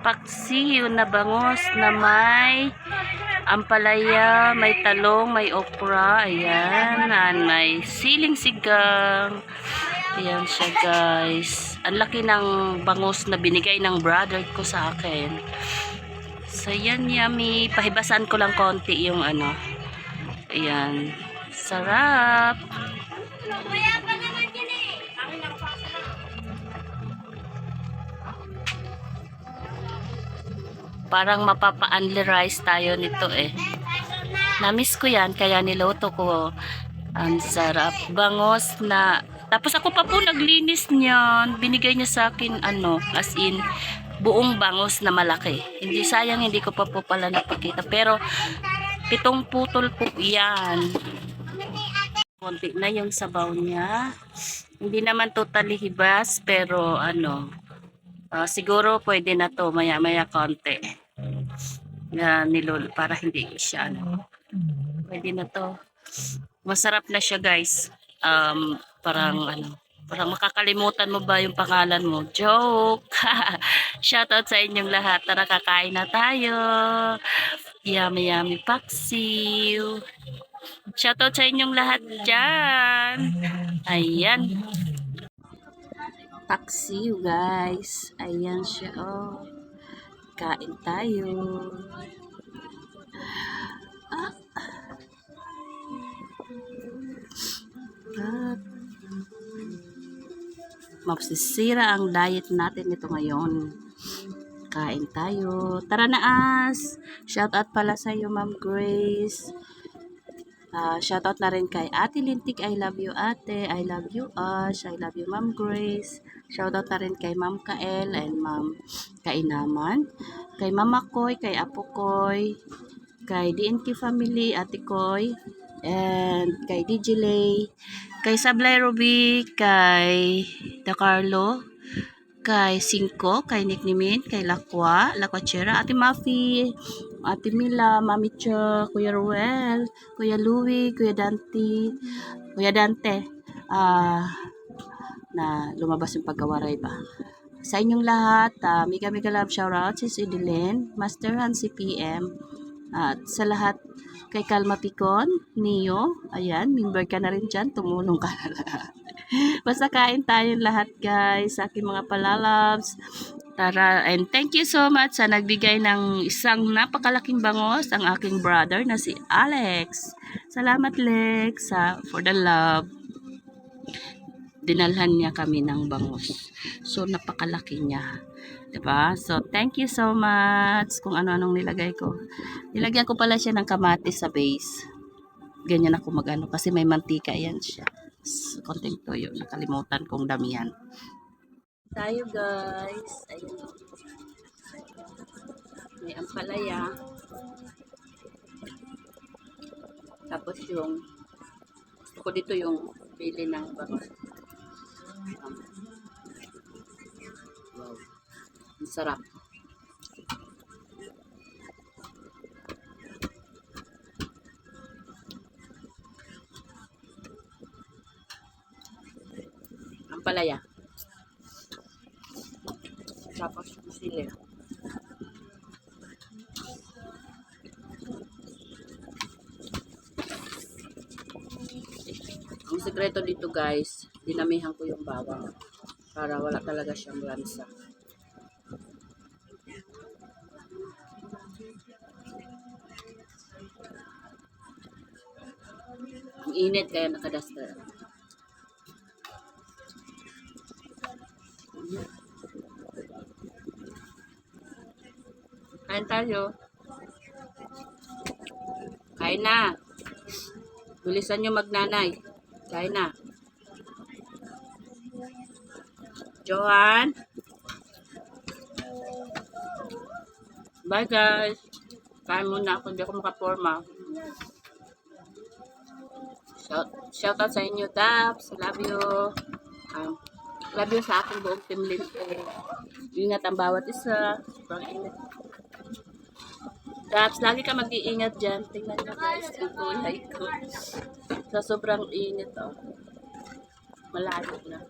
Paksiw na bangos na may ampalaya, may talong, may okra, ayan, may siling sigang. Ayan siya guys. Ang laki ng bangos na binigay ng brother ko sa akin. So yan, yummy. Pahibasan ko lang konti yung ano. Ayan. Sarap. Parang mapapa-unli rice tayo nito eh. Namiss ko yan, kaya niloto ko. Ang sarap. Bangos na. Tapos ako pa po naglinis niyan. Binigay niya sa akin ano, as in, buong bangos na malaki. Hindi sayang, hindi ko pa po pala napakita. Pero, 7 putol po yan. Konti na yung sabaw niya. Hindi naman totally hibas, pero ano, siguro pwede na to maya-maya konti. Nilol para hindi siya ano. Pwede na to. Masarap na siya guys. Parang ano, parang makakalimutan mo ba yung pangalan mo? Joke. Shoutout sa inyong lahat. Tara, kakain na tayo. Yummy yummy paksiw. Shoutout sa inyong lahat dyan. Ayan. Paksiw guys. Ayan siya oh. Kain tayo. Mapsisira ang diet natin ito ngayon. Kain tayo. Tara na as. Shoutout pala sa iyo Ma'am Grace. Shoutout na rin kay Ate Lintik. I love you ate. I love you Ash. I love you Ma'am Grace. Shoutout na rin kay Ma'am Kael and Ma'am Kainaman. Kay Mama Koy, kay Apo Koy, kay DNK Family, Ate Koy, and kay DJ Lay, kay Sablay Ruby, kay Da Carlo, kay Cinco, kay Nick Nimin, kay Lakwa, Lakwachera, Ate Mafi, Ate Mila, Mami Cho, Kuya Ruel, Kuya Louie, Kuya Dante, na lumabas yung pagkawaray pa. Sa inyong lahat, mega love shoutout si Idilin, Master Hansi PM, at sa lahat kay Kalma Picon, Neo, ayan, member ka na rin dyan, tumulong ka na lahat. Basta kain tayo lahat guys, sa aking mga palalabs. Tara, and thank you so much sa nagbigay ng isang napakalaking bangos, ang aking brother na si Alex. Salamat Lex for the love. Dinalhan niya kami ng bangus. So, napakalaki niya. Diba? So, thank you so much kung ano-anong nilagay ko. Nilagyan ko pala siya ng kamatis sa base. Ganyan ako magano kasi may mantika yan siya. So, konting toyo. Nakalimutan kong damihan. Tayo guys. Ayun. May ampalaya. Tapos yung gusto ko dito yung pili ng bangus. Wow. Ang sarap. Ang palaya. Tapos sili. Ang sekreto dito guys, dinamihan ko yung bawang para wala talaga siyang lansa. Ang init kaya nakadaster. Kain tayo. Kain na. Bilisan nyo magnanay. Kain na. Johan. Bye guys. Kain muna ako, hindi ako makaporma. Shout out sa inyo, Taps. Love you. Love you sa aking buong team Linte. Ingat ang bawat isa. Sobrang ingat. Taps, lagi ka mag-iingat dyan. Tingnan nyo guys, yung kulay ko. Sa sobrang init, oh. Malayo na.